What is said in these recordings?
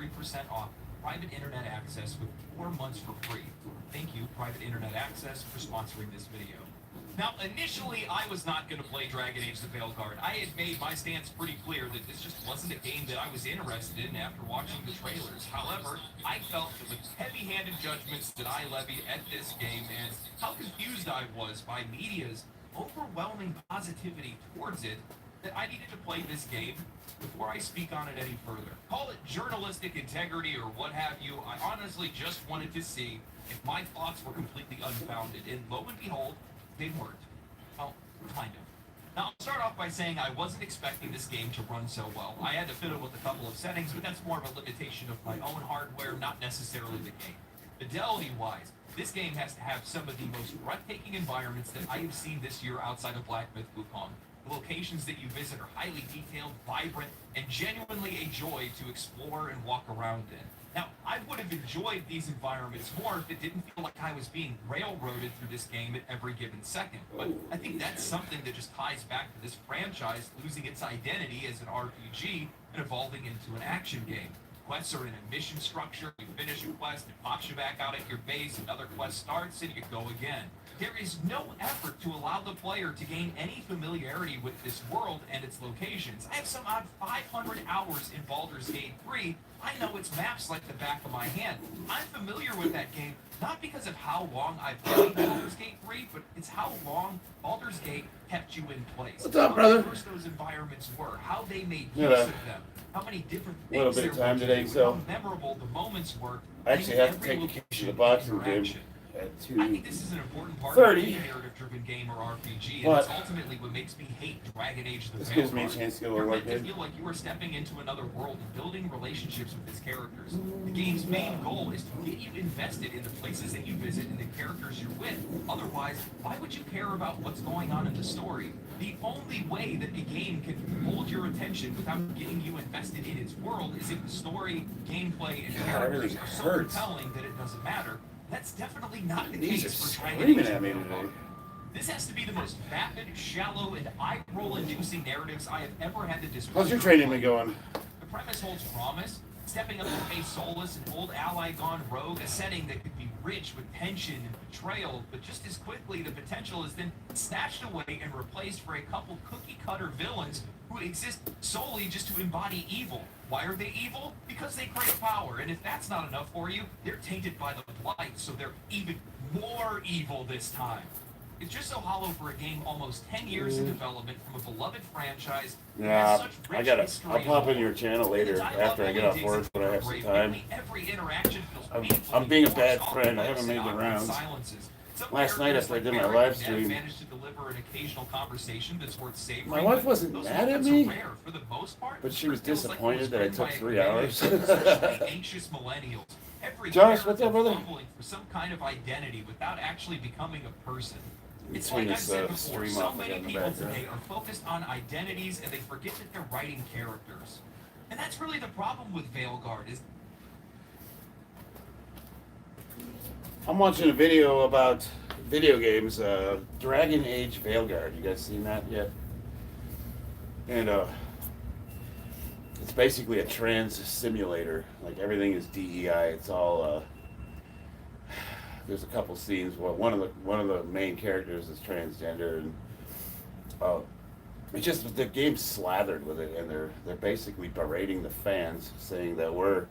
33% off private internet access with 4 months for free. Thank you, Private Internet Access, for sponsoring this video. Now, initially, I was not going to play Dragon Age the Veilguard. I had made my stance pretty clear that this just wasn't a game that I was interested in after watching the trailers. However, I felt that the heavy-handed judgments that I levied at this game and how confused I was by media's overwhelming positivity towards it, that I needed to play this game before I speak on it any further. Call it journalistic integrity or what have you. I honestly just wanted to see if my thoughts were completely unfounded, and lo and behold, they weren't. Well, kind of. Now, I'll start off by saying I wasn't expecting this game to run so well. I had to fiddle with a couple of settings, but that's more of a limitation of my own hardware, not necessarily the game. Fidelity-wise, this game has to have some of the most breathtaking environments that I have seen this year outside of Black Myth Wukong. The locations that you visit are highly detailed, vibrant, and genuinely a joy to explore and walk around in. Now, I would have enjoyed these environments more if it didn't feel like I was being railroaded through this game at every given second. But I think that's something that just ties back to this franchise losing its identity as an RPG and evolving into an action game. Quests are in a mission structure. You finish a quest, it pops you back out at your base, another quest starts, and you go again. There is no effort to allow the player to gain any familiarity with this world and its locations. I have some odd 500 hours in Baldur's Gate 3. I know its maps like the back of my hand. I'm familiar with that game, not because of how long I've played Baldur's Gate 3, but it's how long Baldur's Gate kept you in place. What's up, brother? How diverse those environments were, how they made use of them, how many different things a little bit of time today, so how memorable the moments were. I actually have to take a case of the boxing gym at I think this is an important part 2:30. of any narrative-driven game or RPG, and it's ultimately what makes me hate Dragon Age the This gives me a Veilguard. chance to go You're work meant to it. feel like you are stepping into another world and building relationships with its characters. The game's main goal is to get you invested in the places that you visit and the characters you're with. Otherwise, why would you care about what's going on in the story? The only way that a game can hold your attention without getting you invested in its world is if the story, gameplay, and characters are so compelling that it doesn't matter. That's definitely not the These case are for Dragon screaming Age at me the Veilguard. today. This has to be the most vapid, shallow, and eye-roll-inducing narratives I have ever had to discuss. How's your training been going? The premise holds promise. Stepping up to face Solus, an old ally gone rogue, a setting that could be rich with tension and betrayal, but just as quickly the potential is then snatched away and replaced for a couple cookie-cutter villains who exist solely just to embody evil. Why are they evil? Because they crave power, and if that's not enough for you, they're tainted by the blight, so they're even more evil this time. It's just so hollow for a game almost 10 years in development from a beloved franchise. Yeah, I'll pop in your channel later after I get off work when I have some time. I'm being a bad friend. I haven't made the rounds. Last night after I did my live stream, my wife wasn't mad at me, but she was disappointed that I took 3 hours. Josh, what's up, brother? For some kind of identity without actually becoming a person. It's Turn like I this said before, stream so off many again in the people background. today are focused on identities and they forget that they're writing characters. And that's really the problem with Veilguard is I'm watching a video about video games, Dragon Age Veilguard. You guys seen that yet? And it's basically a trans simulator. Like everything is DEI. It's all there's a couple scenes where one of the main characters is transgender, and it's just the game's slathered with it, and they're basically berating the fans, saying that we're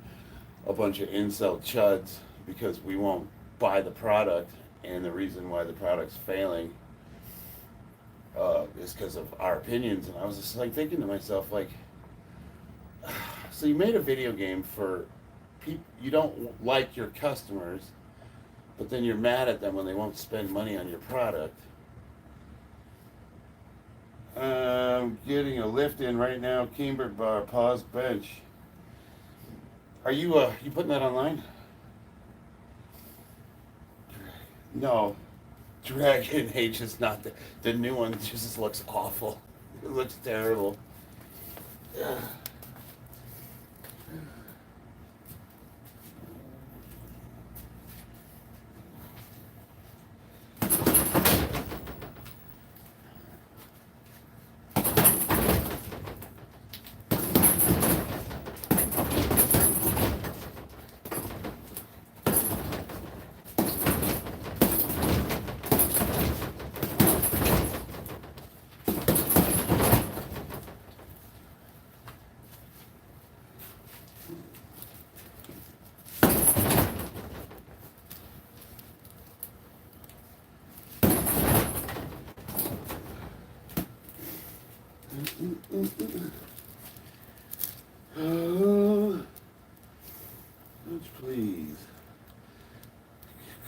a bunch of incel chuds because we won't buy the product, and the reason why the product's failing is because of our opinions. And I was just like thinking to myself, like, so you made a video game for people you don't like your customers, but then you're mad at them when they won't spend money on your product. I'm getting a lift in right now. Camber bar, pause, bench. Are you you putting that online? No, Dragon Age is not the new one. Just looks awful. It looks terrible. Ugh.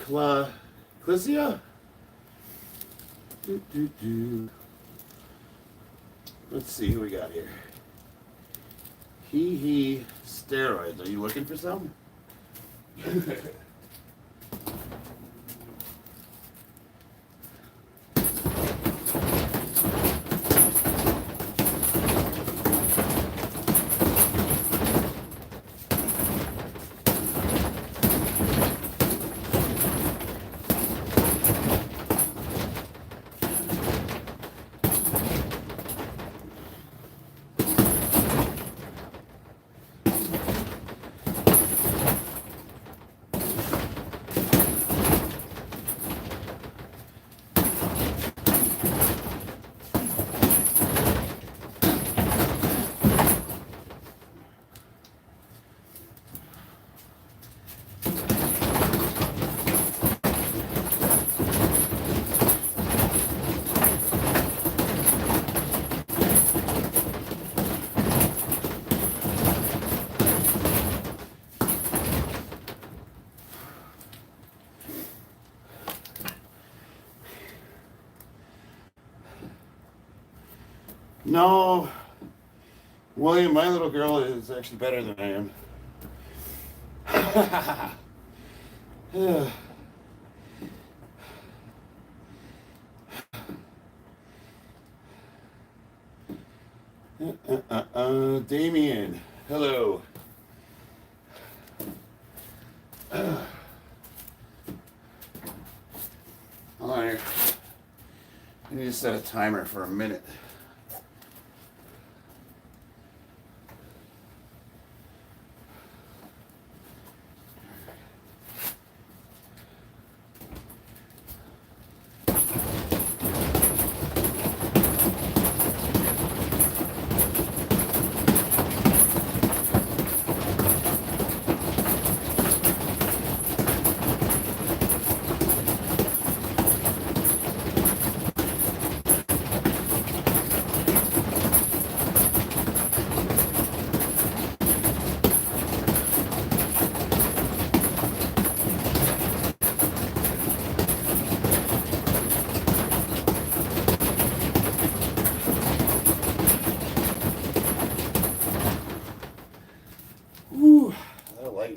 Clicia? Let's see who we got here. Steroids. Are you looking for some? No, William, my little girl is actually better than I am. Damien, hello. Hold on here. I need to set a timer for a minute.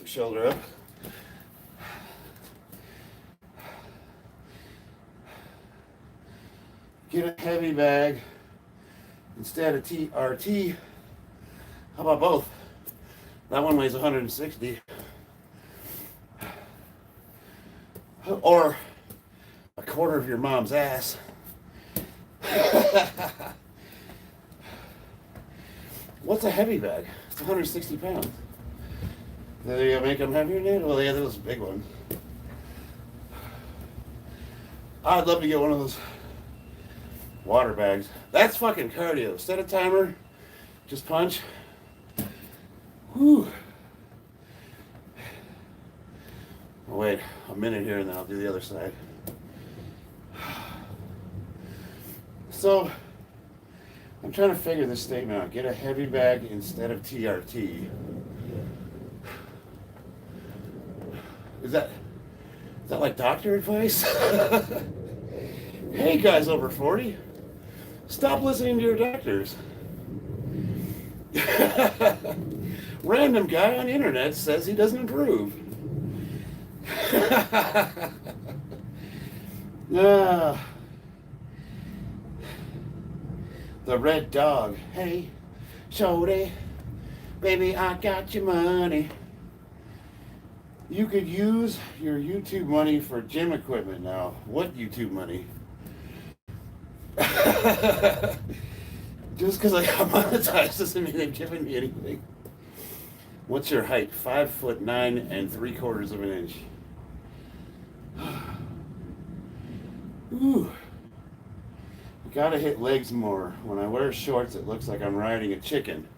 Shoulder up. Get a heavy bag instead of TRT. How about both? That one weighs 160. Or a quarter of your mom's ass. What's a heavy bag? It's 160 pounds. Do you make them heavier, dude? Well, yeah, those big ones. I'd love to get one of those water bags. That's fucking cardio. Set a timer. Just punch. Whew. I'll wait a minute here and then I'll do the other side. So, I'm trying to figure this statement out. Get a heavy bag instead of TRT. Is that like doctor advice? Hey guys over 40, stop listening to your doctors. Random guy on the internet says he doesn't improve. The red dog. Hey, shorty, baby, I got your money. You could use your YouTube money for gym equipment now. What YouTube money? Just because I got monetized doesn't mean they've given me anything. What's your height? 5'9"3/4 of an inch. Ooh. Gotta hit legs more. When I wear shorts, it looks like I'm riding a chicken.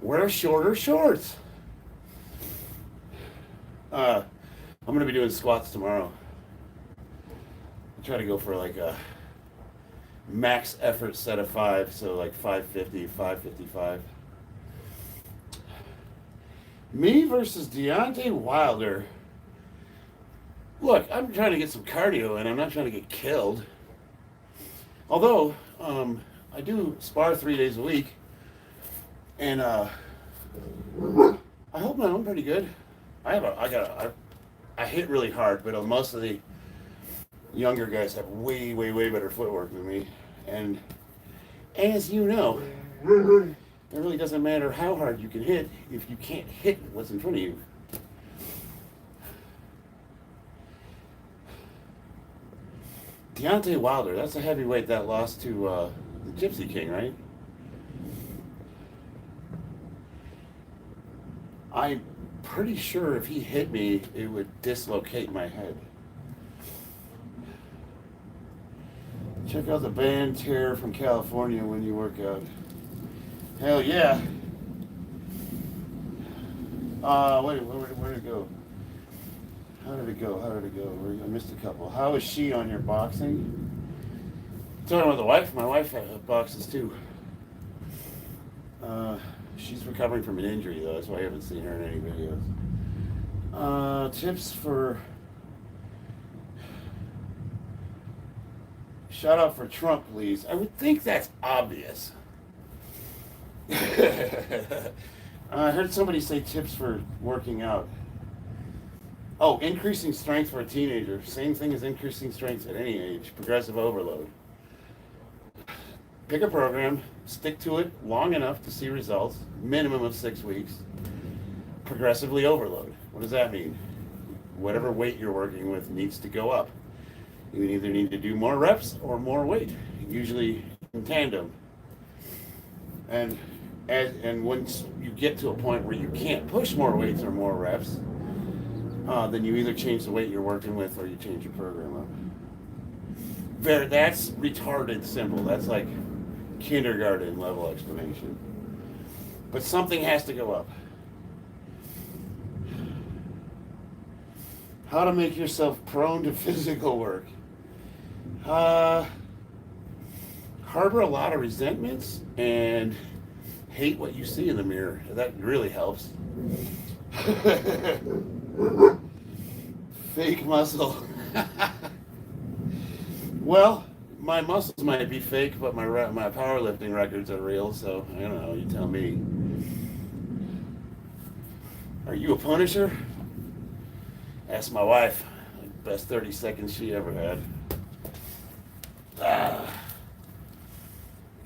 Wear shorter shorts. I'm gonna be doing squats tomorrow. I'll try to go for like a max effort set of 5, so like 550, 555. Me versus Deontay Wilder. Look, I'm trying to get some cardio and I'm not trying to get killed. Although, I do spar 3 days a week, and I hold my own pretty good. I hit really hard, but most of the younger guys have way better footwork than me. And as you know, it really doesn't matter how hard you can hit if you can't hit what's in front of you. Deontay Wilder, that's a heavyweight that lost to the Gypsy King, right? I'm pretty sure if he hit me, it would dislocate my head. Check out the band Terror from California when you work out. Hell yeah. Where'd it go? How did it go? I missed a couple. How is she on your boxing? Talking about the wife. My wife boxes too. She's recovering from an injury though. That's why I haven't seen her in any videos. Tips for... Shout out for Trump, please. I would think that's obvious. I heard somebody say tips for working out. Oh, increasing strength for a teenager. Same thing as increasing strength at any age. Progressive overload. Pick a program, stick to it long enough to see results, minimum of 6 weeks. Progressively overload. What does that mean? Whatever weight you're working with needs to go up. You either need to do more reps or more weight, usually in tandem. And once you get to a point where you can't push more weights or more reps, then you either change the weight you're working with or you change your program up. That's retarded simple. That's like kindergarten level explanation. But something has to go up. How to make yourself prone to physical work. Harbor a lot of resentments and hate what you see in the mirror. That really helps. Fake muscle. Well, my muscles might be fake, but my powerlifting records are real, so I don't know, you tell me. Are you a punisher? Ask my wife. Best 30 seconds she ever had.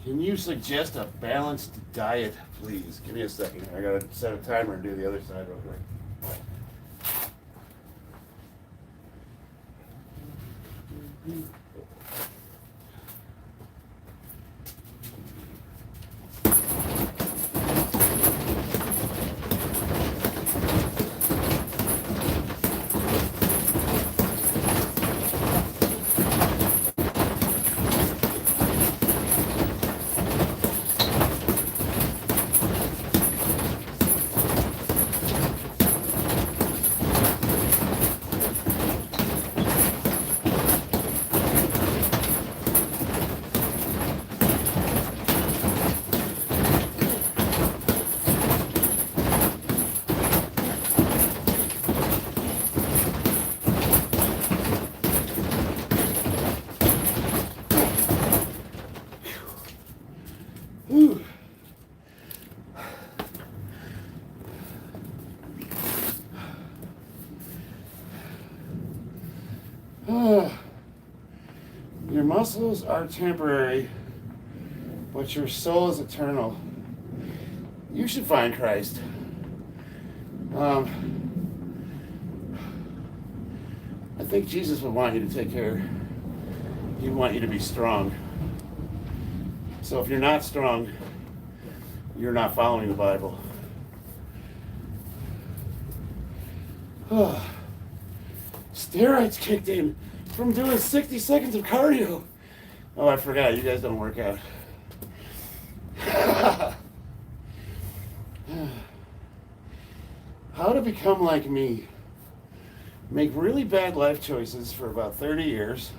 Can you suggest a balanced diet, please? Give me a second. I gotta set a timer and do the other side real quick. Your muscles are temporary, but your soul is eternal. You should find Christ. I think Jesus would want you to take care. He'd want you to be strong. So if you're not strong, you're not following the Bible. Steroids kicked in from doing 60 seconds of cardio. Oh, I forgot. You guys don't work out. How to become like me. Make really bad life choices for about 30 years.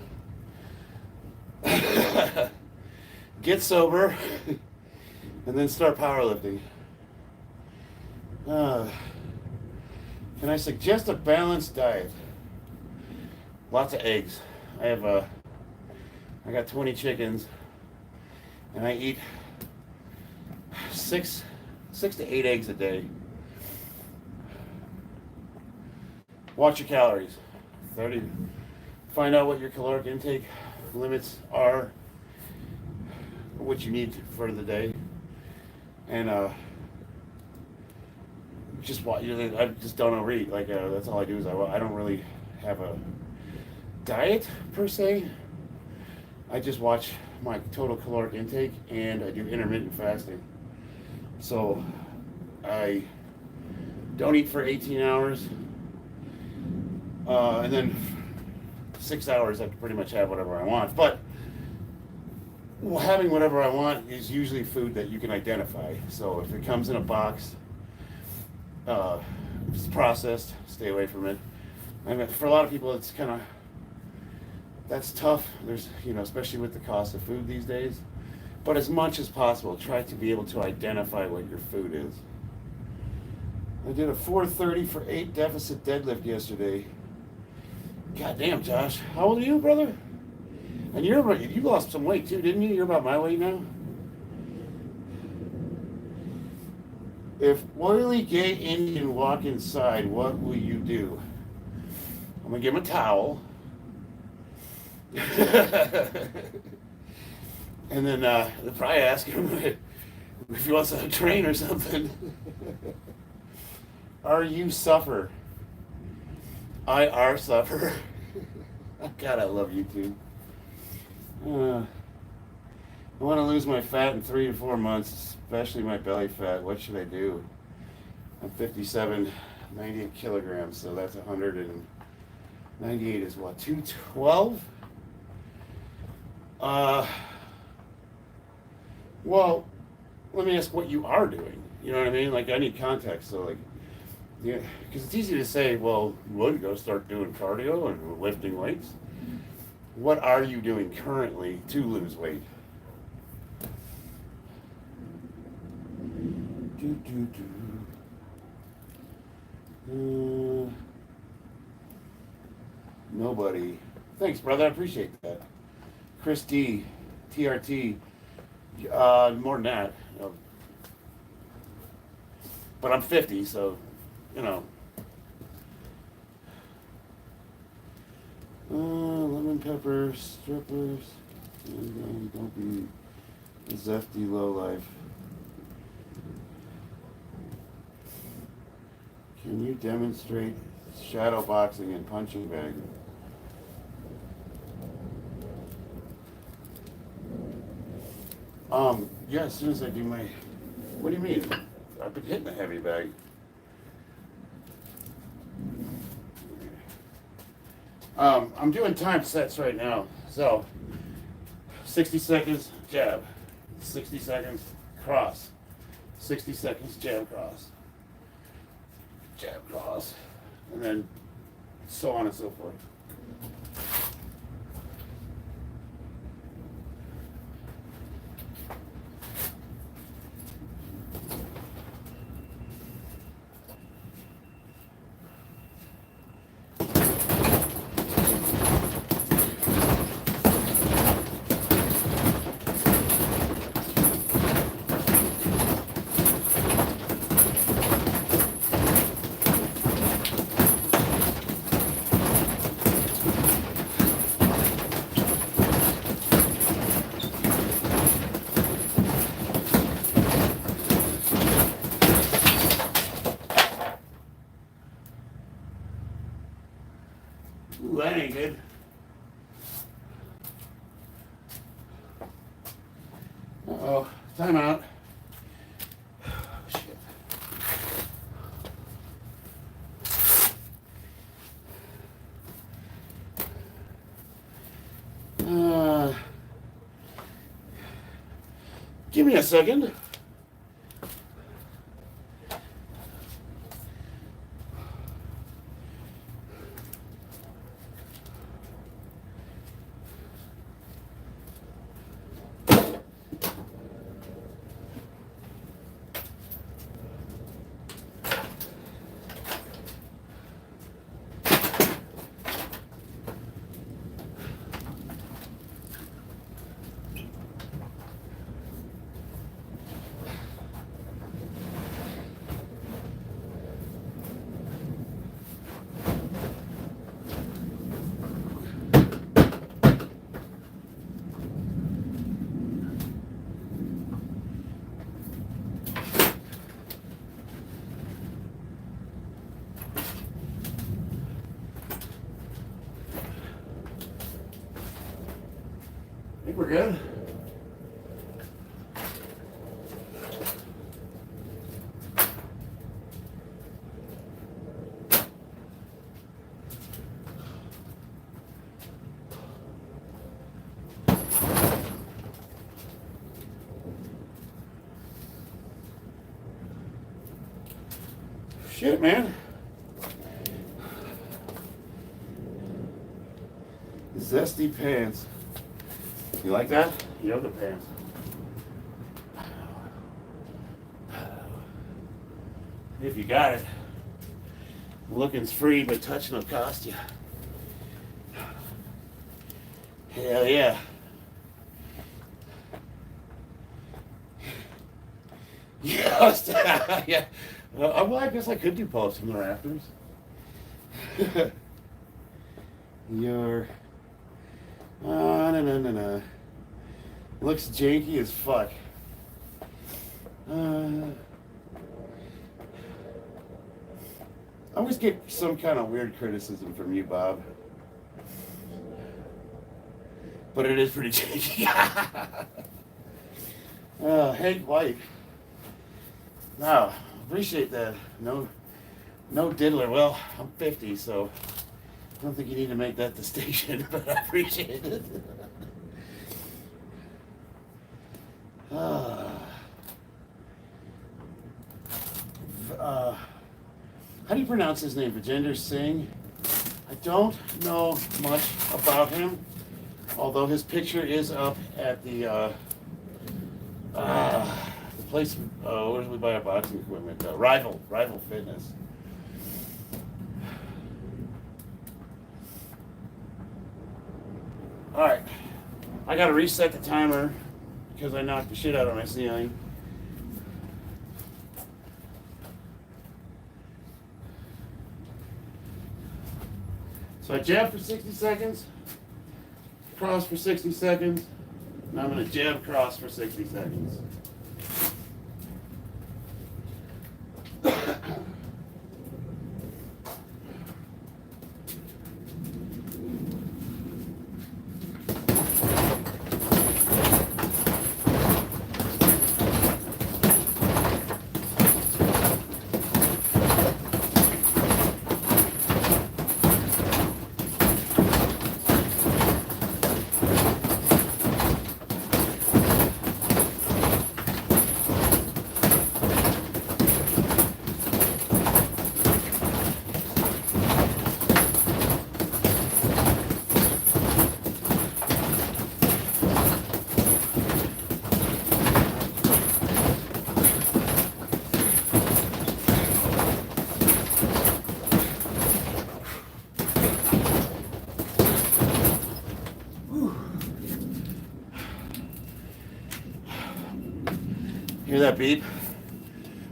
Get sober. And then start powerlifting. Can I suggest a balanced diet? Lots of eggs. I got 20 chickens, and I eat six to 8 eggs a day. Watch your calories. 30. Find out what your caloric intake limits are, what you need for the day, and just what I just don't overeat. Like that's all I do is I don't really have a diet per se. I just watch my total caloric intake, and I do intermittent fasting. So I don't eat for 18 hours, and then 6 hours I can pretty much have whatever I want. But having whatever I want is usually food that you can identify. So if it comes in a box, it's processed, stay away from it. I mean, for a lot of people, it's kind of, that's tough. There's, especially with the cost of food these days. But as much as possible, try to be able to identify what your food is. I did a 430 for 8 deficit deadlift yesterday. God damn, Josh. How old are you, brother? And you lost some weight too, didn't you? You're about my weight now. If oily gay Indian walk inside, what will you do? I'm gonna give him a towel. And then they'll probably ask him if he wants to train or something. Are you suffer? I are suffer. God, I love YouTube. I want to lose my fat in 3 to 4 months, especially my belly fat. What should I do? I'm 57, 98 kilograms, so that's 198 is what, 212? Well, let me ask what you are doing. You know what I mean? Like, I need context. So, like, yeah, because it's easy to say, well, you would go start doing cardio and lifting weights. What are you doing currently to lose weight? Nobody. Thanks, brother. I appreciate that. Chris D, TRT. More than that. But I'm 50, so, lemon pepper, strippers. Don't be a zesty lowlife. Can you demonstrate shadow boxing and punching bag? Yeah, as soon as I do my... What do you mean? I've been hitting a heavy bag. I'm doing time sets right now. So, 60 seconds, jab. 60 seconds, cross. 60 seconds, jab, cross. Jab, cross. And then so on and so forth. Ooh, that ain't good. Uh-oh, time out. Shit. Give me a second. think we're good. Shit, man. Zesty pants. You like that? Yoga pants. If you got it. Looking's free, but touching will cost you. Hell yeah. Yes. Yeah. Well, I guess I could do pull-ups from the rafters. Your no. Looks janky as fuck. I always get some kind of weird criticism from you, Bob. But it is pretty janky. Hey, White. Wow, appreciate that. No diddler. Well, I'm 50, so I don't think you need to make that distinction, but I appreciate it. How do you pronounce his name? Vijender Singh? I don't know much about him, although his picture is up at the place where we buy our boxing equipment. Rival Fitness. All right, I gotta reset the timer because I knocked the shit out of my ceiling. So I jab for 60 seconds, cross for 60 seconds, and I'm gonna jab cross for 60 seconds. Hear that beep?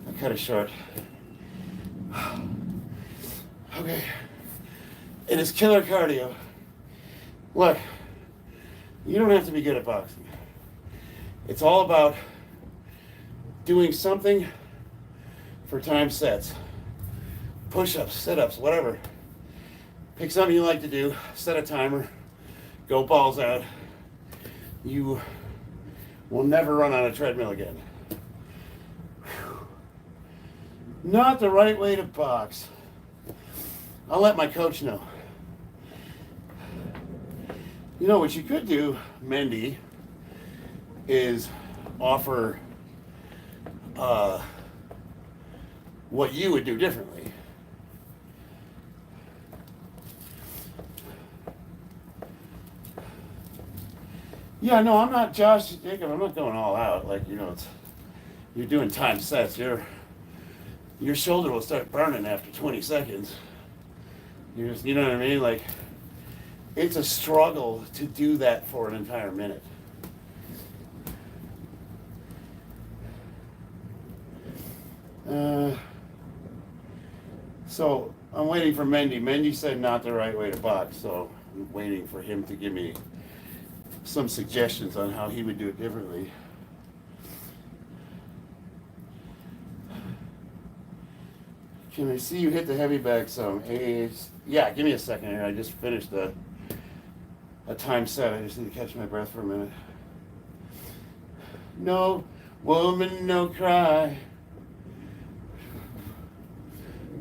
I cut it short. Okay. It is killer cardio. Look, you don't have to be good at boxing. It's all about doing something for time sets. Push-ups, sit-ups, whatever. Pick something you like to do, set a timer, go balls out. You will never run on a treadmill again. Not the right way to box. I'll let my coach know. You know what you could do, Mendy, is offer what you would do differently. Yeah, no, I'm not Josh Jacob. I'm not going all out. Like, you know, you're doing time sets. Your shoulder will start burning after 20 seconds. You know what I mean? Like, it's a struggle to do that for an entire minute. So I'm waiting for Mendy. Mendy said not the right way to box, so I'm waiting for him to give me some suggestions on how he would do it differently. Can I see you hit the heavy bag some? Yeah, give me a second here. I just finished the a time set. I just need to catch my breath for a minute. No woman, no cry.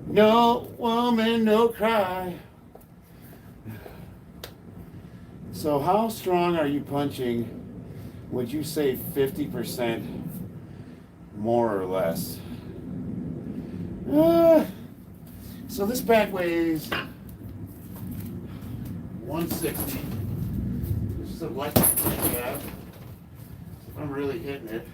No woman, no cry. So how strong are you punching? Would you say 50% more or less? So this back weighs 160. This is a light calf. I'm really hitting it.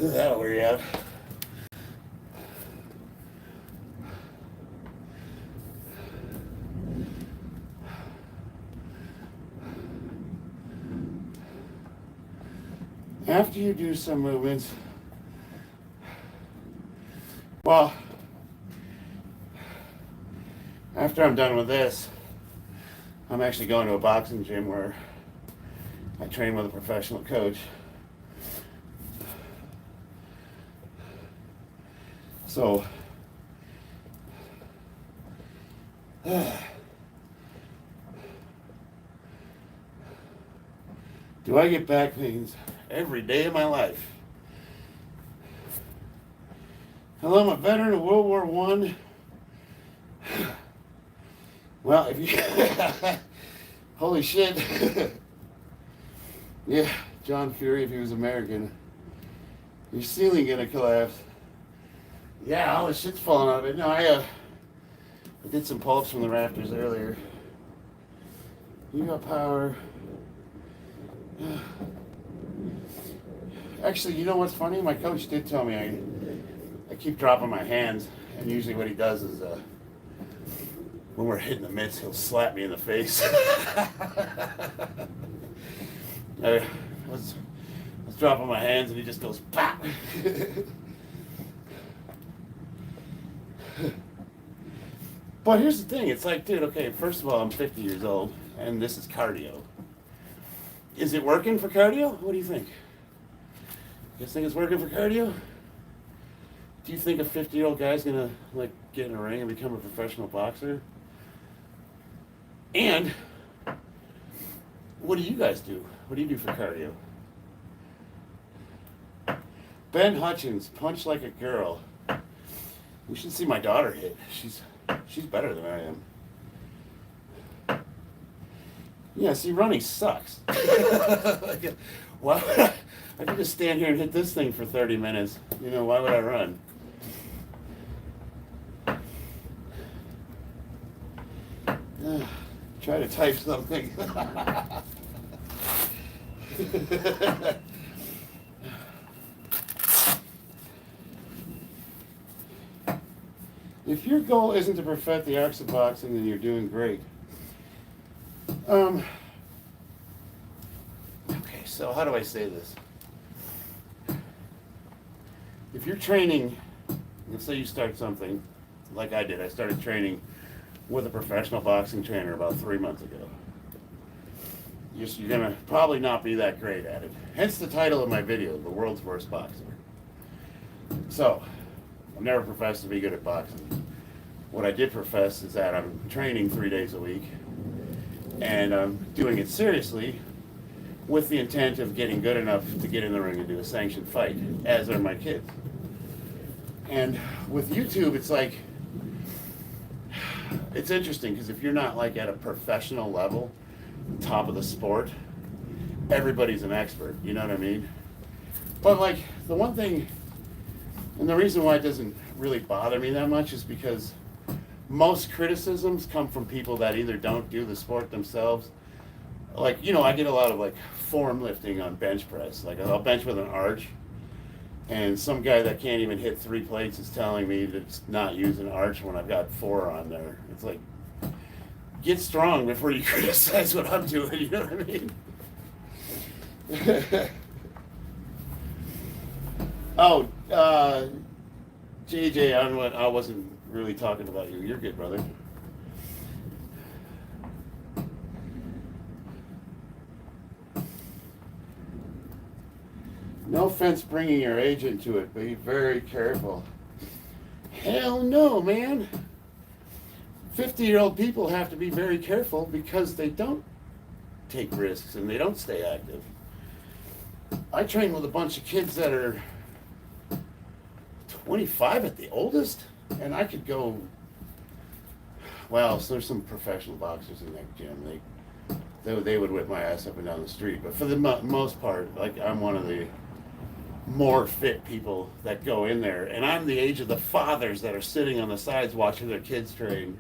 That'll wear you out. After you do some movements, well, after I'm done with this, I'm actually going to a boxing gym where I train with a professional coach. So, do I get back pains every day of my life? Hello, I'm a veteran of World War I. Well, if you, holy shit. Yeah, John Fury, if he was American. Your ceiling gonna collapse. Yeah, all the shit's falling out of it. No, I did some pull-ups from the rafters earlier. You got power. Actually, you know what's funny? My coach did tell me I keep dropping my hands, and usually what he does is when we're hitting the mitts, he'll slap me in the face. I was dropping my hands, and he just goes pop. But here's the thing, it's like, dude, okay, first of all, I'm 50 years old, and this is cardio. Is it working for cardio? What do you think? You guys think it's working for cardio? Do you think a 50-year-old guy's gonna, like, get in a ring and become a professional boxer? And, what do you guys do? What do you do for cardio? Ben Hutchins, punch like a girl. You should see my daughter hit. She's better than I am. Yeah, see, running sucks. Why would I could just stand here and hit this thing for 30 minutes. You know, why would I run? Try to type something. If your goal isn't to perfect the arts of boxing, then you're doing great. Okay, so how do I say this? If you're training, let's say you start something, like I did. I started training with a professional boxing trainer about 3 months ago. You're gonna probably not be that great at it. Hence the title of my video, The World's Worst Boxer. So, I've never professed to be good at boxing. What I did profess is that I'm training 3 days a week, and I'm doing it seriously with the intent of getting good enough to get in the ring and do a sanctioned fight, as are my kids. And with YouTube, it's like, it's interesting because if you're not like at a professional level, top of the sport, everybody's an expert, you know what I mean? But like, the one thing, and the reason why it doesn't really bother me that much is because most criticisms come from people that either don't do the sport themselves. Like, you know, I get a lot of like form lifting on bench press. Like, I'll bench with an arch, and some guy that can't even hit 3 plates is telling me to not use an arch when I've got 4 on there. It's like, get strong before you criticize what I'm doing, you know what I mean? Oh, JJ, I wasn't really talking about you. You're good, brother. No offense bringing your age into it, but be very careful. Hell no, man. 50-year-old people have to be very careful because they don't take risks and they don't stay active. I train with a bunch of kids that are 25 at the oldest, and I could go, well, so there's some professional boxers in that gym. They would whip my ass up and down the street, but for the most part, like, I'm one of the more fit people that go in there, and I'm the age of the fathers that are sitting on the sides watching their kids train.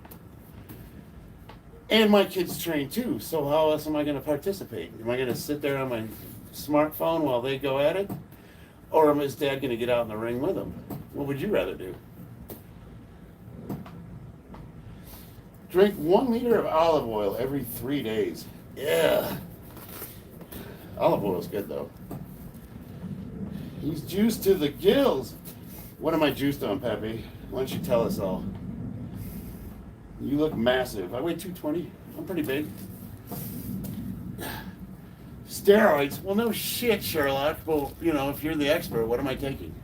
And my kids train too, so how else am I going to participate? Am I going to sit there on my smartphone while they go at it? Or is Dad going to get out in the ring with them? What would you rather do? Drink 1 liter of olive oil every 3 days. Yeah. Olive oil's good though. He's juiced to the gills. What am I juiced on, Pepe? Why don't you tell us all? You look massive. I weigh 220. I'm pretty big. Steroids? Well, no shit, Sherlock. Well, you know, if you're the expert, what am I taking?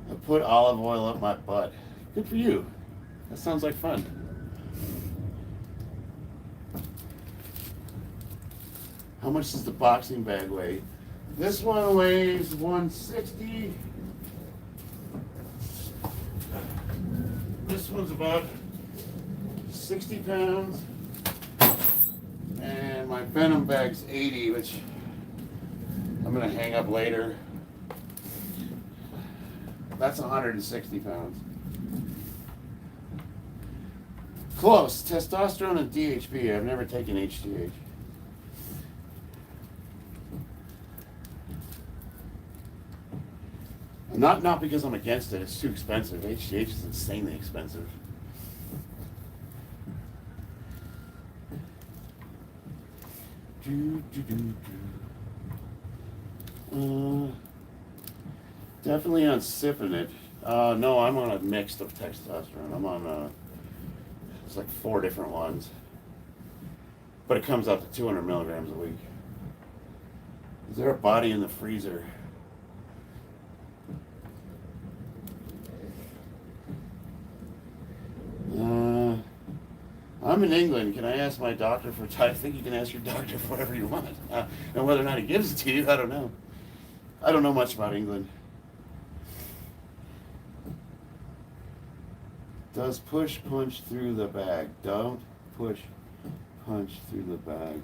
I put olive oil up my butt. Good for you. That sounds like fun. How much does the boxing bag weigh? This one weighs 160. This one's about 60 pounds. And my Venom bag's 80, which I'm going to hang up later. That's 160 pounds. Close. Testosterone and DHB. I've never taken HGH. Not because I'm against it. It's too expensive. HGH is insanely expensive. Definitely on sipping it. No, I'm on a mix of testosterone. I'm on it's like 4 different ones, but it comes out to 200 milligrams a week. Is there a body in the freezer? I'm in England. Can I ask my doctor for time? I think you can ask your doctor for whatever you want. And whether or not he gives it to you, I don't know. I don't know much about England. Does push punch through the bag? Don't push punch through the bag.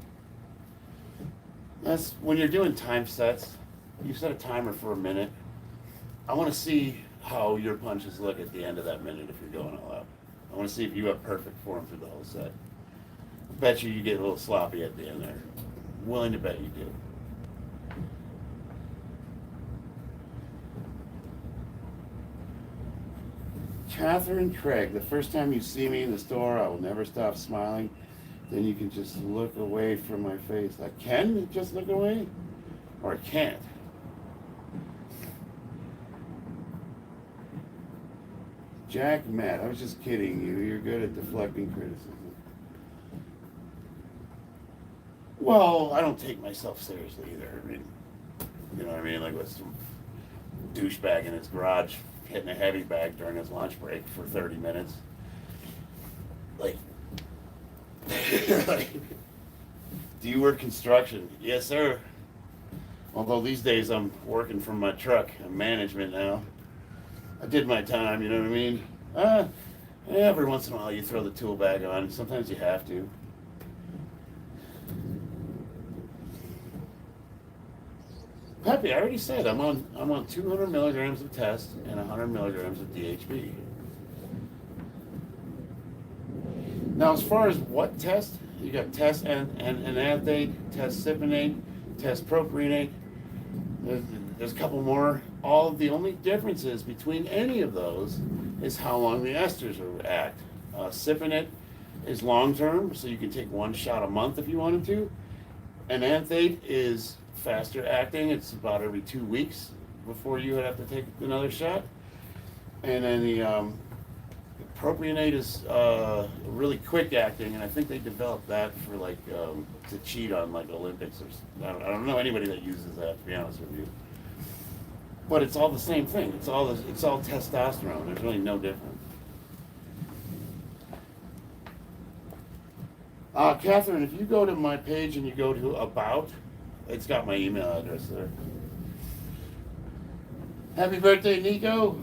That's when you're doing time sets. You set a timer for a minute. I want to see how your punches look at the end of that minute if you're going all out. I want to see if you have perfect form through the whole set. I bet you get a little sloppy at the end there. I'm willing to bet you do. Catherine Craig, the first time you see me in the store, I will never stop smiling. Then you can just look away from my face. I can just look away, or I can't. Jack Matt, I was just kidding you. You're good at deflecting criticism. Well, I don't take myself seriously either. I mean, you know what I mean? Like with some douchebag in his garage hitting a heavy bag during his lunch break for 30 minutes. Like, do you work construction? Yes, sir. Although these days I'm working from my truck. I'm management now. I did my time, you know what I mean? Every once in a while you throw the tool bag on. Sometimes you have to. Pepe, I already said I'm on 200 milligrams of test and 100 milligrams of DHB. Now, as far as what test, you got test anandate, test cypionate, test propionate. There's a couple more. All the only differences between any of those is how long the esters act. Cypionate is long term, so you can take 1 shot a month if you wanted to. Enanthate is faster acting. It's about every 2 weeks before you would have to take another shot. And then the propionate is really quick acting, and I think they developed that for like to cheat on like Olympics or I don't know anybody that uses that, to be honest with you. But it's all the same thing. It's all testosterone. There's really no difference. Catherine, if you go to my page and you go to About, it's got my email address there. Happy birthday, Nico.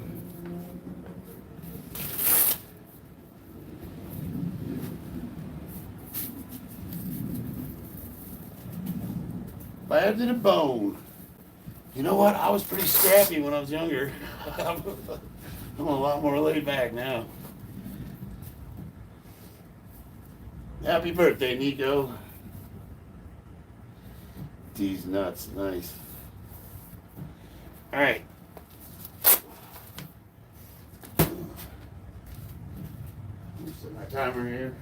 Bad to the bone. You know what? I was pretty scrappy when I was younger. I'm a lot more laid back now. Happy birthday, Nico. These nuts, nice. All right. Set my timer here.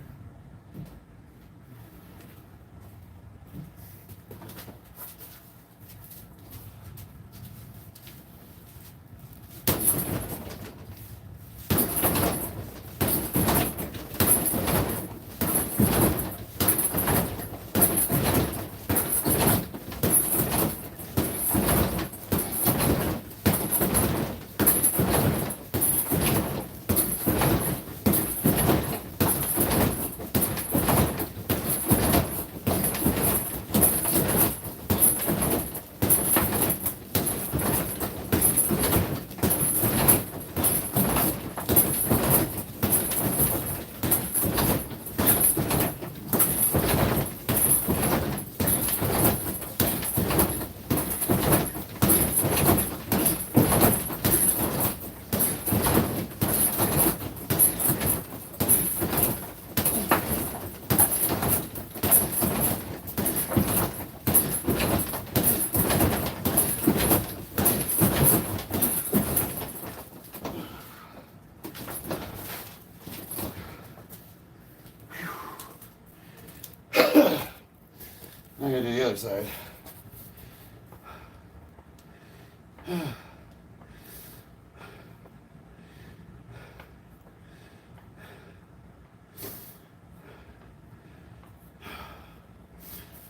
I'm going to do the other side.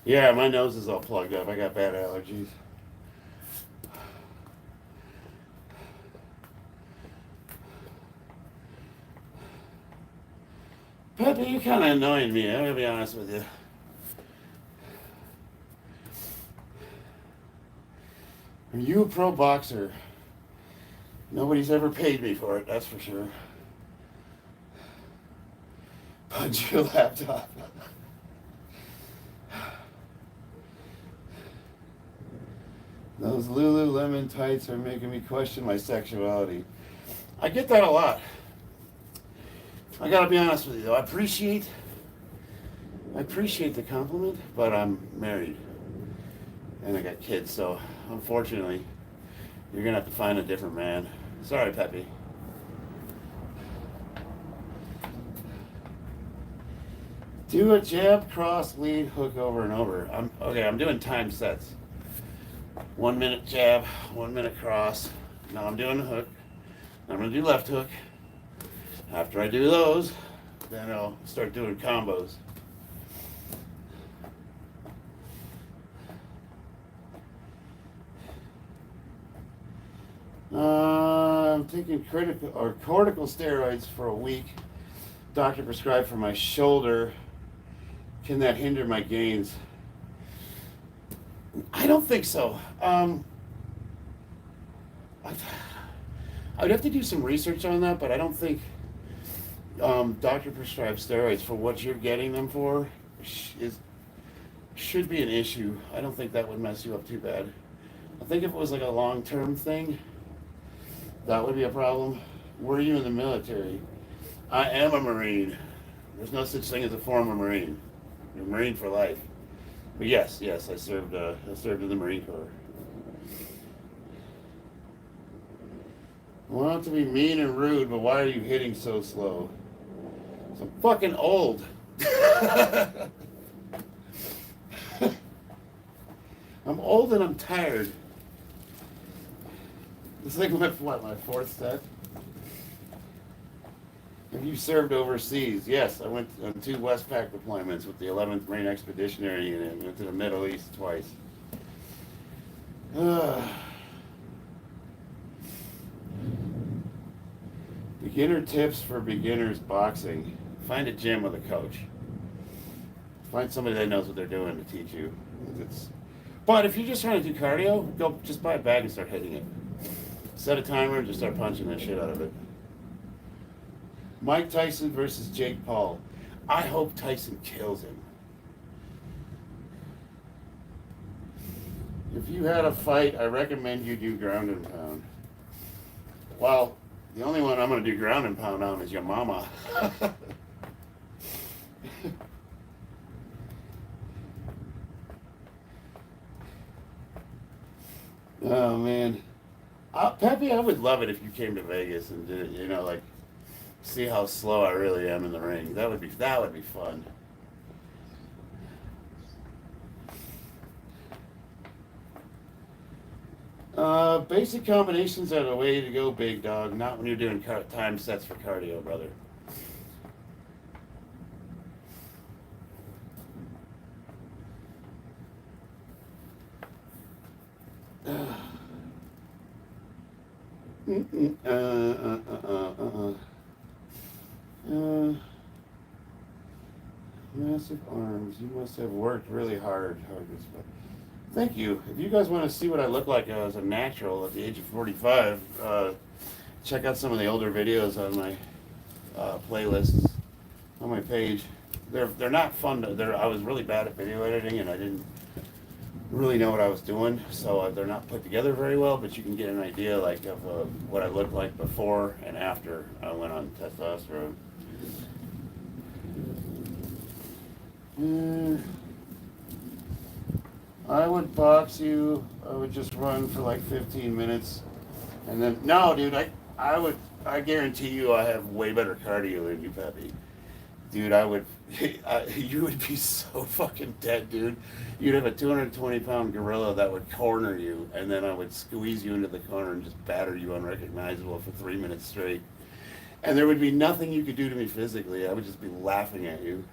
Yeah, my nose is all plugged up. I got bad allergies. Peppy, you're kind of annoying me. I'm going to be honest with you. Are you a pro boxer? Nobody's ever paid me for it, that's for sure. Punch your laptop. Those Lululemon tights are making me question my sexuality. I get that a lot. I gotta be honest with you though, I appreciate the compliment, but I'm married. And I got kids, so unfortunately, you're gonna have to find a different man. Sorry, Peppy. Do a jab, cross, lead, hook over and over. I'm doing time sets. 1 minute jab, 1 minute cross. Now I'm doing the hook. I'm gonna do left hook. After I do those, then I'll start doing combos. I'm taking cortical steroids for a week. Doctor prescribed for my shoulder. Can that hinder my gains? I don't think so. I would have to do some research on that, but I don't think doctor prescribed steroids for what you're getting them for should be an issue. I don't think that would mess you up too bad. I think if it was like a long-term thing, that would be a problem. Were you in the military? I am a Marine. There's no such thing as a former Marine. You're a Marine for life. But yes, I served in the Marine Corps. I want to be mean and rude, but why are you hitting so slow? I'm fucking old. I'm old and I'm tired. It's like my 4th set? Have you served overseas? Yes, I went on 2 Westpac deployments with the 11th Marine Expeditionary Unit. Went to the Middle East twice. Beginner tips for beginners boxing. Find a gym with a coach. Find somebody that knows what they're doing to teach you. But if you're just trying to do cardio, go just buy a bag and start hitting it. Set a timer and just start punching the shit out of it. Mike Tyson versus Jake Paul. I hope Tyson kills him. If you had a fight, I recommend you do ground and pound. Well, the only one I'm going to do ground and pound on is your mama. Oh, man. Pepe, I would love it if you came to Vegas and did it, you know, like, see how slow I really am in the ring. That would be fun. Basic combinations are the way to go, big dog. Not when you're doing time sets for cardio, brother. Massive arms. You must have worked really hard. Thank you. If you guys want to see what I look like as a natural at the age of 45, check out some of the older videos on my playlists on my page. They're not fun. I was really bad at video editing, and I didn't really know what I was doing, so they're not put together very well. But you can get an idea like of what I looked like before and after I went on testosterone. I would box you. I would just run for like 15 minutes, and then no, dude. I guarantee you, I have way better cardio than you, Peppy. Dude, you would be so fucking dead, dude. You'd have a 220-pound gorilla that would corner you, and then I would squeeze you into the corner and just batter you unrecognizable for 3 minutes straight. And there would be nothing you could do to me physically. I would just be laughing at you.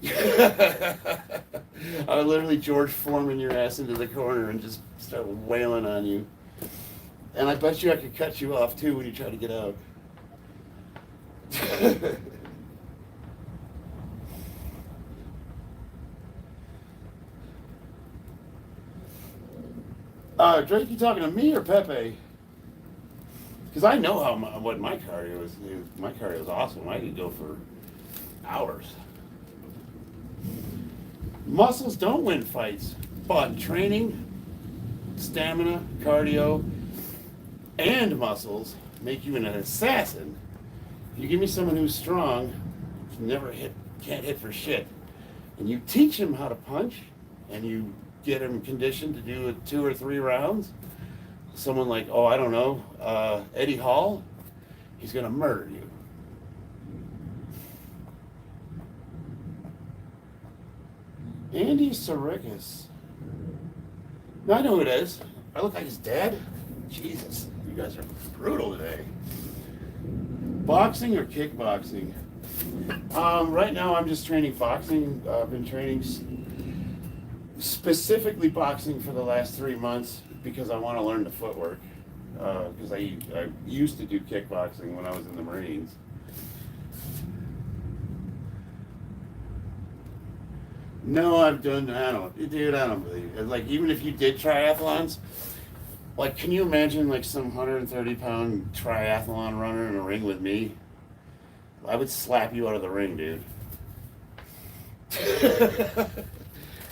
I would literally George Foreman your ass into the corner and just start wailing on you. And I bet you I could cut you off too when you try to get out. Drake, you talking to me or Pepe? Because I know what my cardio is. My cardio is awesome. I could go for hours. Muscles don't win fights, but training, stamina, cardio, and muscles make you an assassin. If you give me someone who's strong, can't hit for shit, and you teach him how to punch, and you get him conditioned to do 2 or 3 rounds, someone like, Eddie Hall, he's gonna murder you. Andy Sarikis. No, I know who it is. I look like his dad. Jesus, you guys are brutal today. Boxing or kickboxing? Right now I'm just training boxing. I've been training specifically boxing for the last 3 months because I want to learn the footwork. Because I used to do kickboxing when I was in the Marines. No, I don't believe it. Like, even if you did triathlons, like, can you imagine, like, some 130-pound triathlon runner in a ring with me? I would slap you out of the ring, dude. You're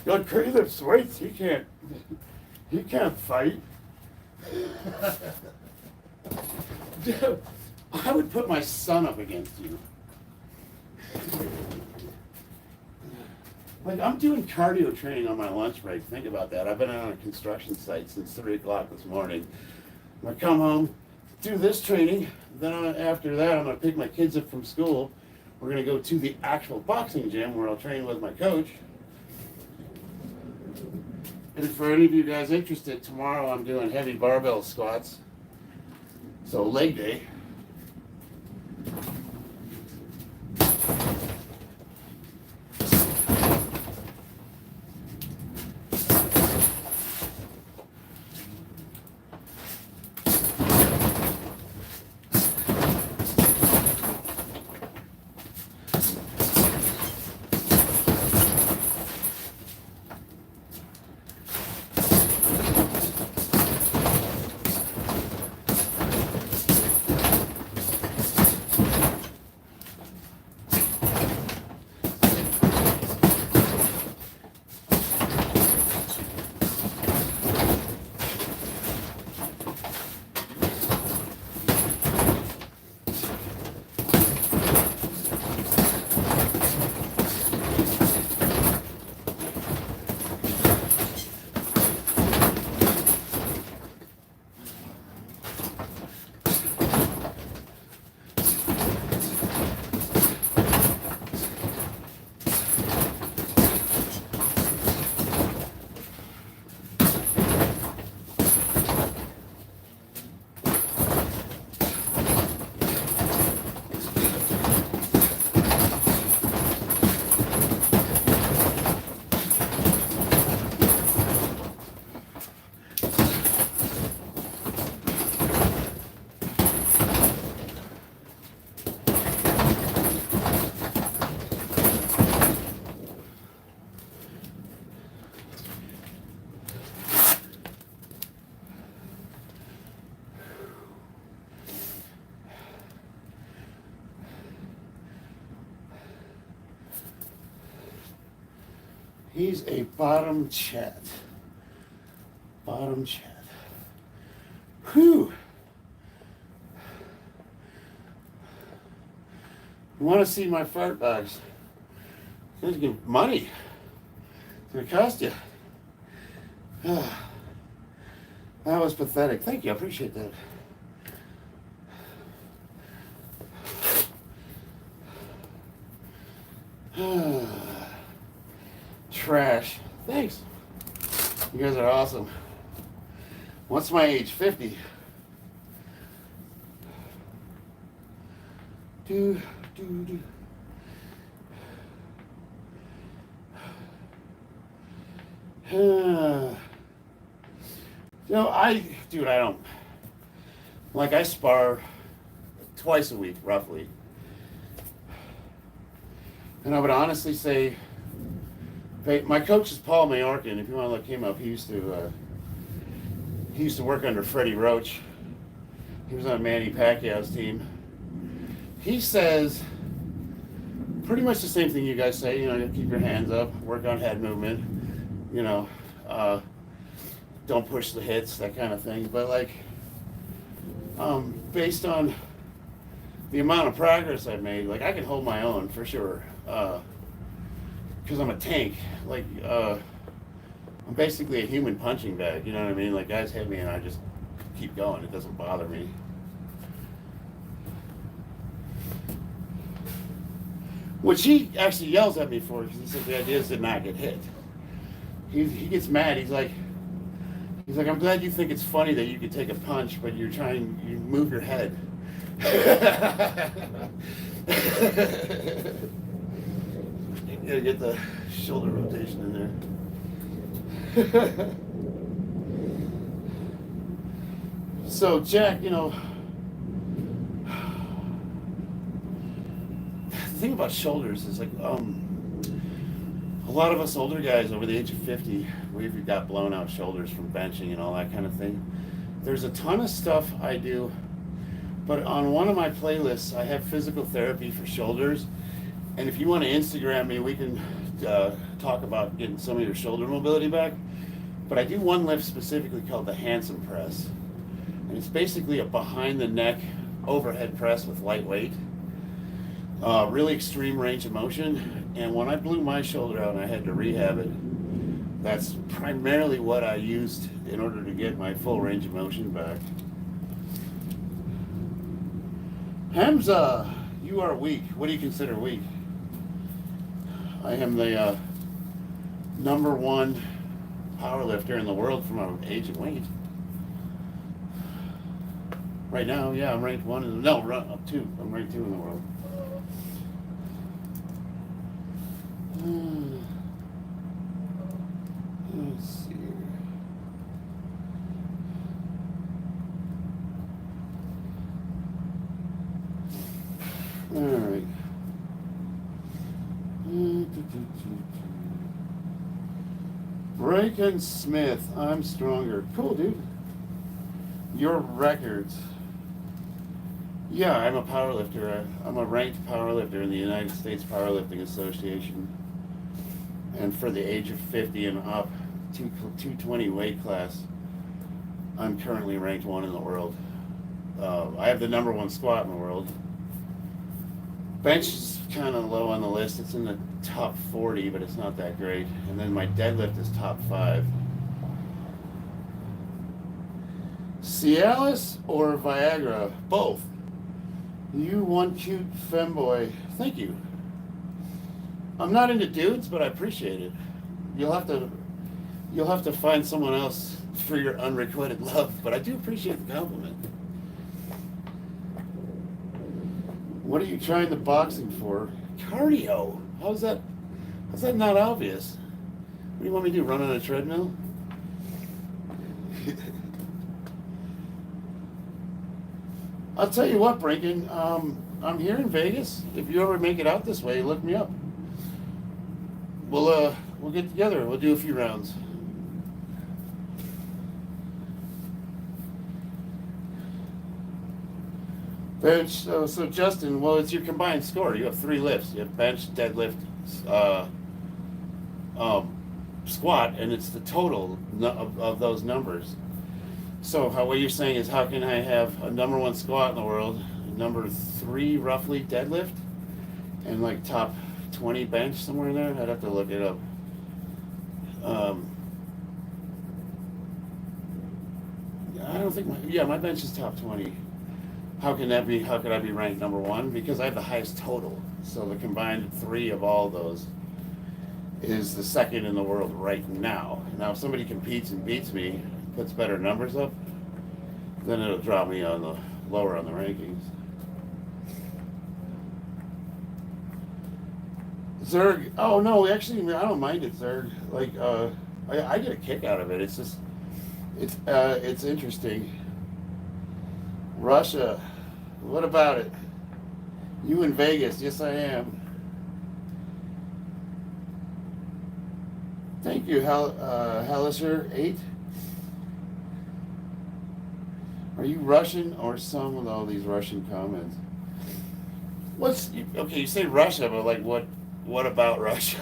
like, Curry lifts weights, he can't fight. Dude, I would put my son up against you. Like, I'm doing cardio training on my lunch break. Think about that. I've been on a construction site since 3 o'clock this morning. I come home, do this training, then after that I'm going to pick my kids up from school. We're going to go to the actual boxing gym where I'll train with my coach. And for any of you guys interested, tomorrow I'm doing heavy barbell squats. So leg day. He's a bottom chat. Bottom chat. Whew. You want to see my fart bags? It's going to give money. It's going to cost you. That was pathetic. Thank you. I appreciate that. Trash. Thanks. You guys are awesome. What's my age? 50. Do. I don't. Like, I spar twice a week, roughly. And I would honestly say, my coach is Paul Mayorkin. If you want to look him up, he used to work under Freddie Roach. He was on Manny Pacquiao's team. He says pretty much the same thing you guys say. Keep your hands up, work on head movement. Don't push the hits, that kind of thing. But based on the amount of progress I've made, I can hold my own for sure. Because I'm a tank. I'm basically a human punching bag. You know what I mean? Guys hit me and I just keep going. It doesn't bother me. Which he actually yells at me for, because he says the idea is to not get hit. He gets mad. He's like, I'm glad you think it's funny that you could take a punch, but you move your head. You gotta get the shoulder rotation in there. So, Jack, the thing about shoulders is a lot of us older guys over the age of 50, we've got blown out shoulders from benching and all that kind of thing. There's a ton of stuff I do, but on one of my playlists, I have physical therapy for shoulders. And if you want to Instagram me, we can talk about getting some of your shoulder mobility back. But I do one lift specifically called the Hanson press. And it's basically a behind the neck overhead press with light weight. Really extreme range of motion. And when I blew my shoulder out and I had to rehab it, that's primarily what I used in order to get my full range of motion back. Hamza, you are weak. What do you consider weak? I am the number one powerlifter in the world from my age and weight. Right now, yeah, I'm ranked 1 in no, up 2. I'm ranked 2 in the world. Let's see here. All right. Braken Smith, I'm stronger. Cool, dude. Your records. Yeah, I'm a powerlifter. I'm a ranked powerlifter in the United States Powerlifting Association. And for the age of 50 and up, 220 weight class, I'm currently ranked 1 in the world. I have the number 1 squat in the world. Bench is kind of low on the list. It's in the top 40, but it's not that great. And then my deadlift is top 5. Cialis or Viagra? Both. You one cute femboy. Thank you. I'm not into dudes, but I appreciate it. You'll have to find someone else for your unrequited love, but I do appreciate the compliment. What are you trying the boxing for? Cardio. How's that not obvious? What do you want me to do? Run on a treadmill? I'll tell you what, Braken. I'm here in Vegas. If you ever make it out this way, look me up. We'll get together. We'll do a few rounds. Bench. So Justin, well, it's your combined score. You have 3 lifts. You have bench, deadlift, squat, and it's the total of those numbers. So what you're saying is, how can I have a number 1 squat in the world, number 3 roughly deadlift, and like top 20 bench somewhere in there? I'd have to look it up. I don't think my bench is top 20. How can that be? How could I be ranked number 1? Because I have the highest total. So the combined 3 of all those is the 2nd in the world right now. Now, if somebody competes and beats me, puts better numbers up, then it'll drop me on the lower on the rankings. Zerg. Oh no, actually, I don't mind it, Zerg. Like, I get a kick out of it. It's just, it's interesting. Russia, what about it? You in Vegas? Yes, I am. Thank you, Hellisher 8. Are you Russian or some with all these Russian comments? Okay? You say Russia, but like, what about Russia?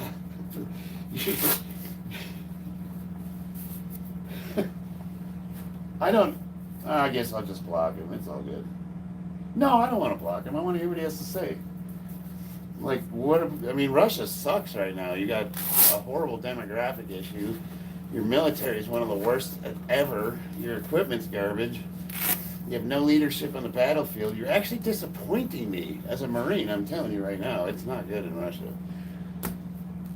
I guess I'll just block him. It's all good. No, I don't want to block him. I want to hear what he has to say. Like, Russia sucks right now. You got a horrible demographic issue. Your military is one of the worst ever. Your equipment's garbage. You have no leadership on the battlefield. You're actually disappointing me as a Marine. I'm telling you right now, it's not good in Russia.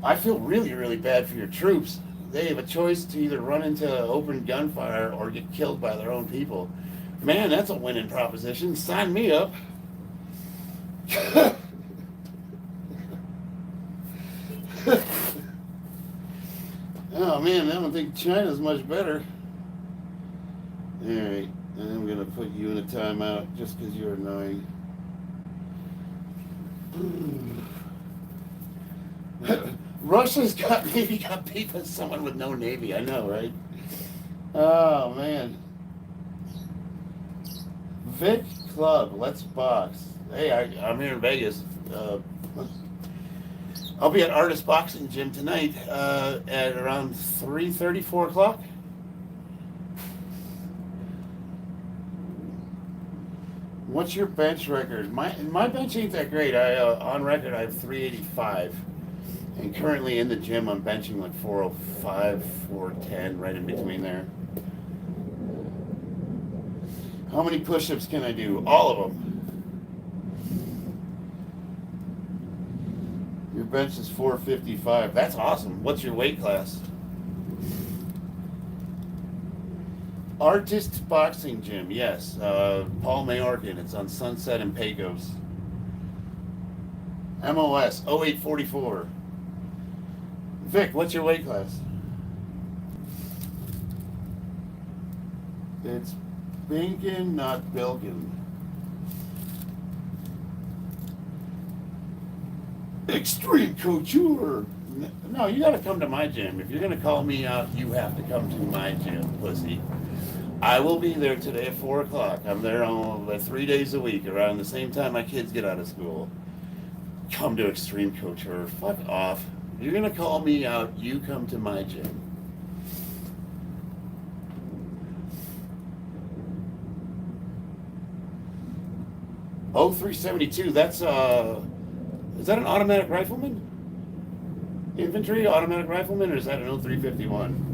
I feel really, really bad for your troops. They have a choice to either run into open gunfire or get killed by their own people. Man, that's a winning proposition. Sign me up. Oh man, I don't think China's much better. Alright, I'm gonna put you in a timeout just because you're annoying. Russia's maybe got beat by someone with no navy. I know, right? Oh man. Vic Club, let's box. Hey, I'm here in Vegas. I'll be at Artist Boxing Gym tonight at around 3:30, 4 o'clock. What's your bench record? My bench ain't that great. On record, I have 385. And currently in the gym, I'm benching like 405, 410, right in between there. How many push-ups can I do? All of them. Your bench is 455. That's awesome. What's your weight class? Artist Boxing Gym, yes. Paul Mayorkin. It's on Sunset and Pecos. MOS 0844. Vic, what's your weight class? It's Binkin, not Bilkin. Extreme Couture. No, you gotta come to my gym. If you're gonna call me out, you have to come to my gym, pussy. I will be there today at 4 o'clock. I'm there on 3 days a week, around the same time my kids get out of school. Come to Extreme Couture. Fuck off. If you're gonna call me out, you come to my gym. Oh, 372. That's is that an automatic rifleman? Infantry automatic rifleman, or is that an 0351?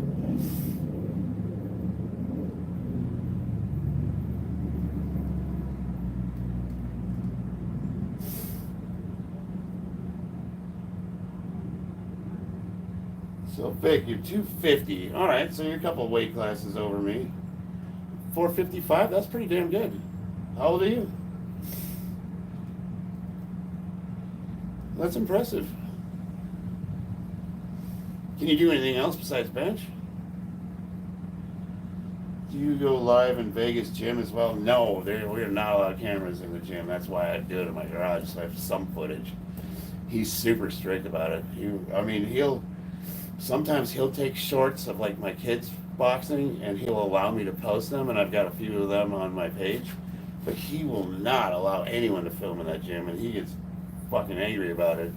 So Vic, you're 250. All right, so you're a couple of weight classes over me. 455. That's pretty damn good. How old are you? That's impressive. Can you do anything else besides bench? Do you go live in Vegas gym as well? No, we're not allowed cameras in the gym. That's why I do it in my garage, so I have some footage. He's super strict about it. Sometimes he'll take shorts of like my kids boxing and he'll allow me to post them, and I've got a few of them on my page, but he will not allow anyone to film in that gym, and he gets fucking angry about it.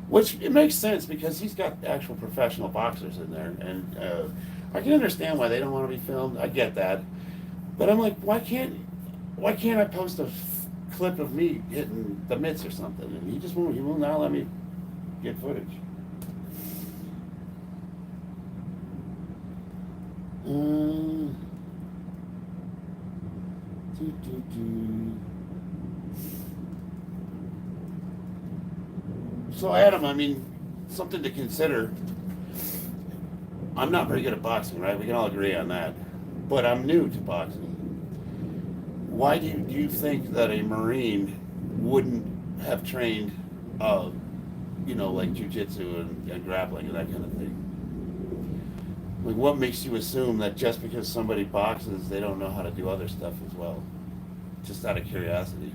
Which, it makes sense because he's got actual professional boxers in there, and I can understand why they don't want to be filmed. I get that, but I'm like, why can't I post a clip of me hitting the mitts or something? And he will not let me get footage. So Adam, I mean, something to consider. I'm not very good at boxing, right? We can all agree on that. But I'm new to boxing. Why do you think that a Marine wouldn't have trained, like jiu-jitsu and grappling and that kind of thing? Like, what makes you assume that just because somebody boxes, they don't know how to do other stuff as well? Just out of curiosity.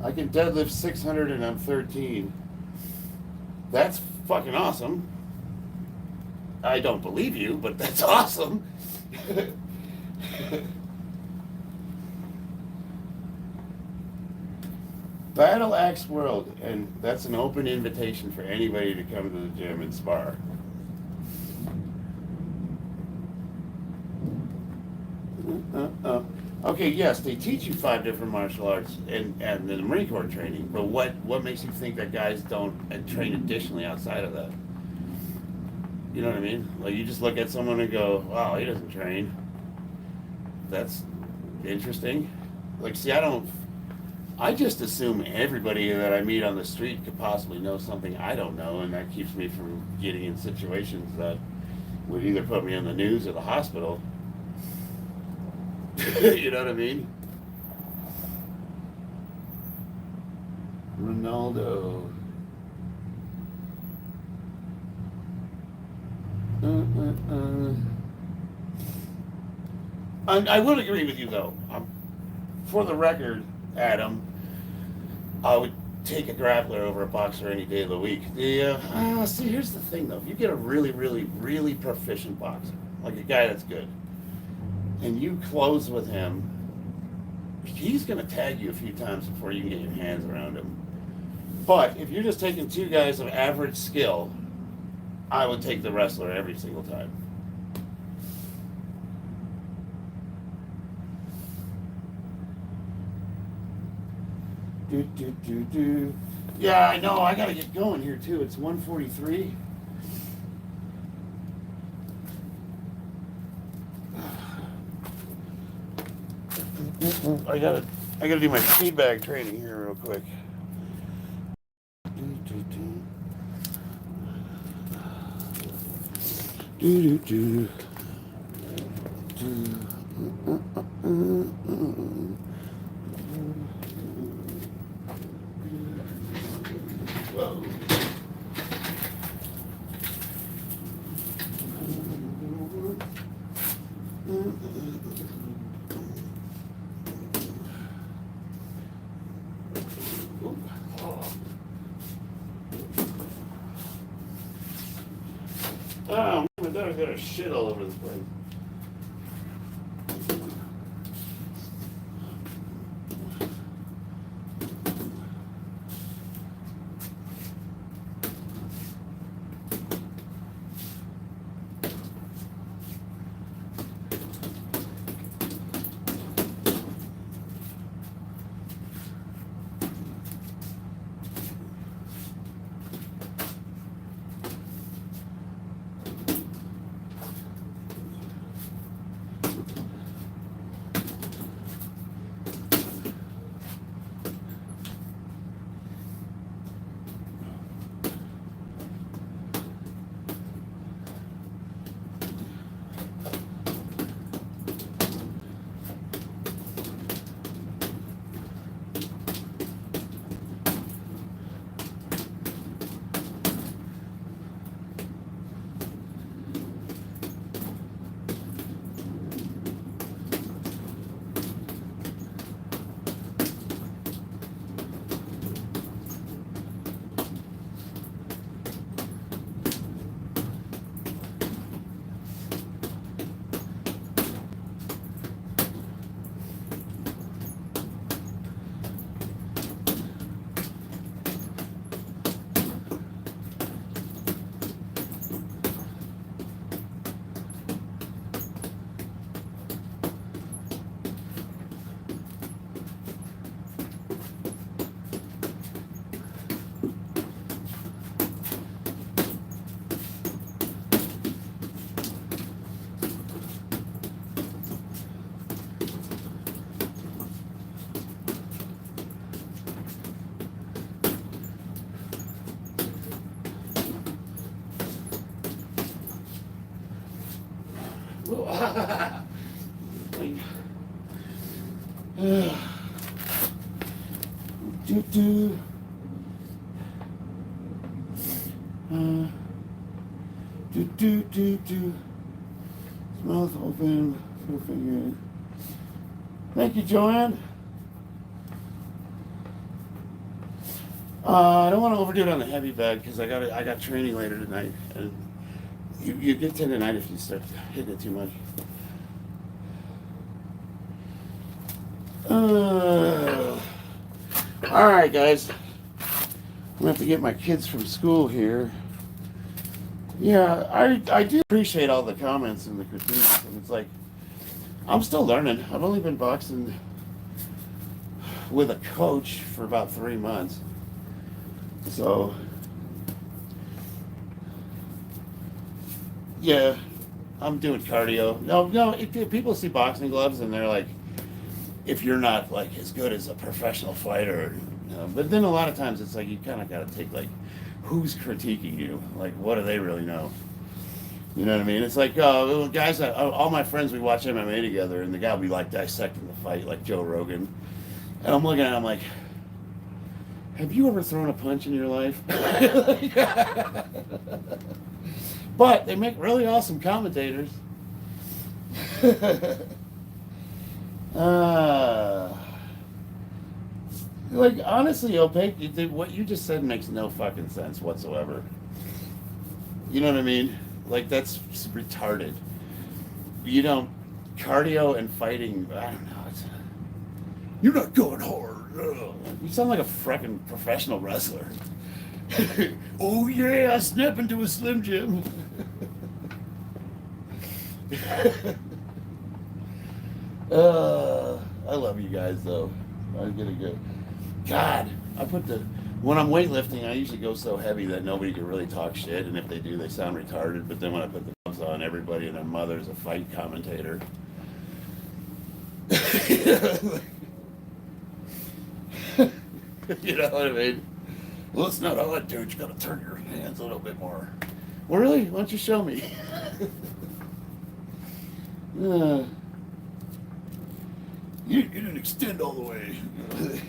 I can deadlift 600 and I'm 13. That's fucking awesome. I don't believe you, but that's awesome. Battle Axe World, and that's an open invitation for anybody to come to the gym and spar. Okay, yes, they teach you 5 different martial arts and the Marine Corps training, but what makes you think that guys don't train additionally outside of that? You know what I mean? Like, you just look at someone and go, wow, he doesn't train. That's interesting. Like, see, I just assume everybody that I meet on the street could possibly know something I don't know, and that keeps me from getting in situations that would either put me in the news or the hospital. You know what I mean? Ronaldo. I will agree with you, though. For the record, Adam, I would take a grappler over a boxer any day of the week. See, here's the thing, though. If you get a really, really, really proficient boxer, like a guy that's good, and you close with him, he's going to tag you a few times before you can get your hands around him. But if you're just taking 2 guys of average skill, I would take the wrestler every single time. Yeah, I know. I got to get going here, too. It's 1:43. I gotta do my feedback training here real quick. Do do do. Whoa. Oh, my daughter's got her shit all over the place. Do. Do. Mouth open. Full finger. Thank you, Joanne. I don't want to overdo it on the heavy bag because I got training later tonight, and you get tendonitis if you start hitting it too much. All right, guys. I'm gonna have to get my kids from school here. Yeah, I do appreciate all the comments and the critiques, and it's like I'm still learning. I've only been boxing with a coach for about 3 months, so yeah, I'm doing cardio. No, people see boxing gloves and they're like, if you're not like as good as a professional fighter, but then a lot of times it's like you kind of got to take like, who's critiquing you? Like, what do they really know? You know what I mean? It's like guys, all my friends, we watch MMA together, and the guy will be like dissecting the fight, like Joe Rogan, and I'm looking at him like, have you ever thrown a punch in your life? But they make really awesome commentators. Like, honestly, Opaque, what you just said makes no fucking sense whatsoever. You know what I mean? Like, that's retarded. You don't, cardio and fighting, I don't know. You're not going hard. Ugh. You sound like a freaking professional wrestler. Oh yeah, I snap into a Slim Jim. I love you guys though. I get a good. God, when I'm weightlifting, I usually go so heavy that nobody can really talk shit, and if they do, they sound retarded. But then when I put the gloves on, everybody and their mother's a fight commentator. You know what I mean? Well, it's not hard, dude. You gotta turn your hands a little bit more. Well, really? Why don't you show me? You didn't extend all the way. Okay.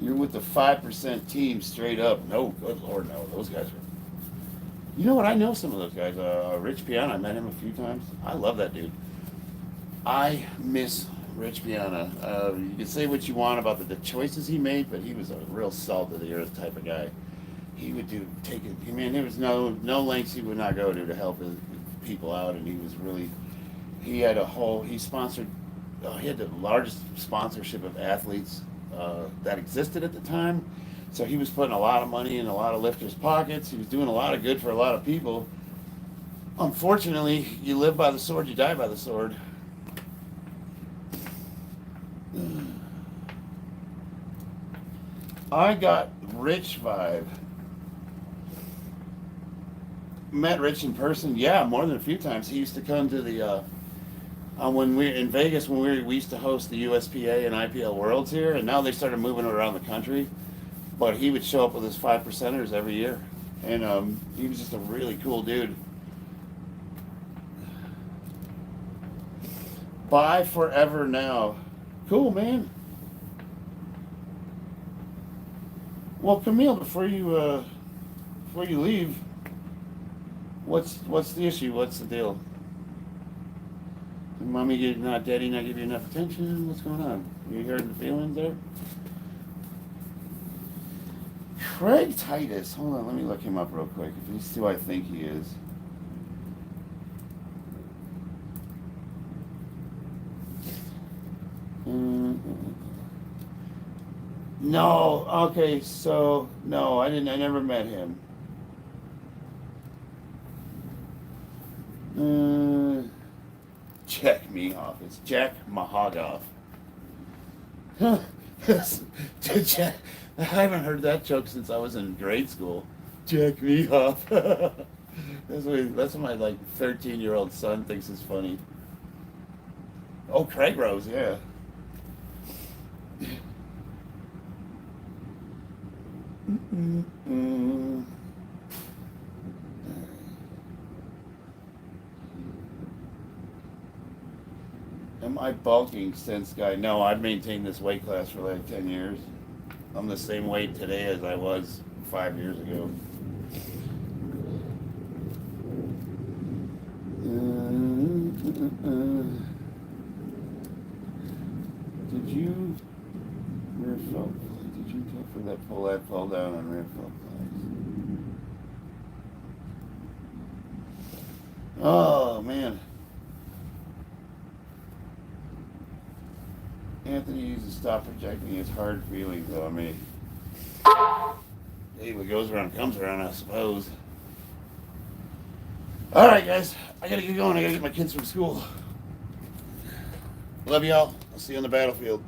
You're with the 5% team straight up. No, good Lord, no. Those guys are. You know what? I know some of those guys. Rich Piana, I met him a few times. I love that dude. I miss Rich Piana. You can say what you want about the choices he made, but he was a real salt of the earth type of guy. He would take it. I mean, there was no lengths he would not go to help his people out, and he was really. He had he sponsored. He had the largest sponsorship of athletes that existed at the time. So he was putting a lot of money in a lot of lifters' pockets. He was doing a lot of good for a lot of people. Unfortunately, you live by the sword, you die by the sword. I got Rich vibe. Met Rich in person, yeah, more than a few times. He used to come to the when we were in Vegas, when we used to host the USPA and IPL Worlds here, and now they started moving around the country. But he would show up with his 5%ers every year, and he was just a really cool dude. Bye forever now. Cool, man. Well, Camille, before you leave, what's the issue? What's the deal? Did mommy daddy not give you enough attention? What's going on? You hearing the feelings there? Craig Titus. Hold on, let me look him up real quick. If you see who I think he is. No, okay, so no, I never met him. Check me off. It's Jack Mahagoff. Jack, I haven't heard that joke since I was in grade school. Jack me off. That's what my 13-year-old son thinks is funny. Oh, Craig Rose, yeah. Am I bulking since guy? No, I've maintained this weight class for 10 years. I'm the same weight today as I was 5 years ago. Did you rear felt? Did you go for that pull? I pull down on rear felt flags. Oh man. Anthony needs to stop projecting his hard feelings on me. Hey, what goes around comes around, I suppose. Alright, guys. I gotta get going. I gotta get my kids from school. Love y'all. I'll see you on the battlefield.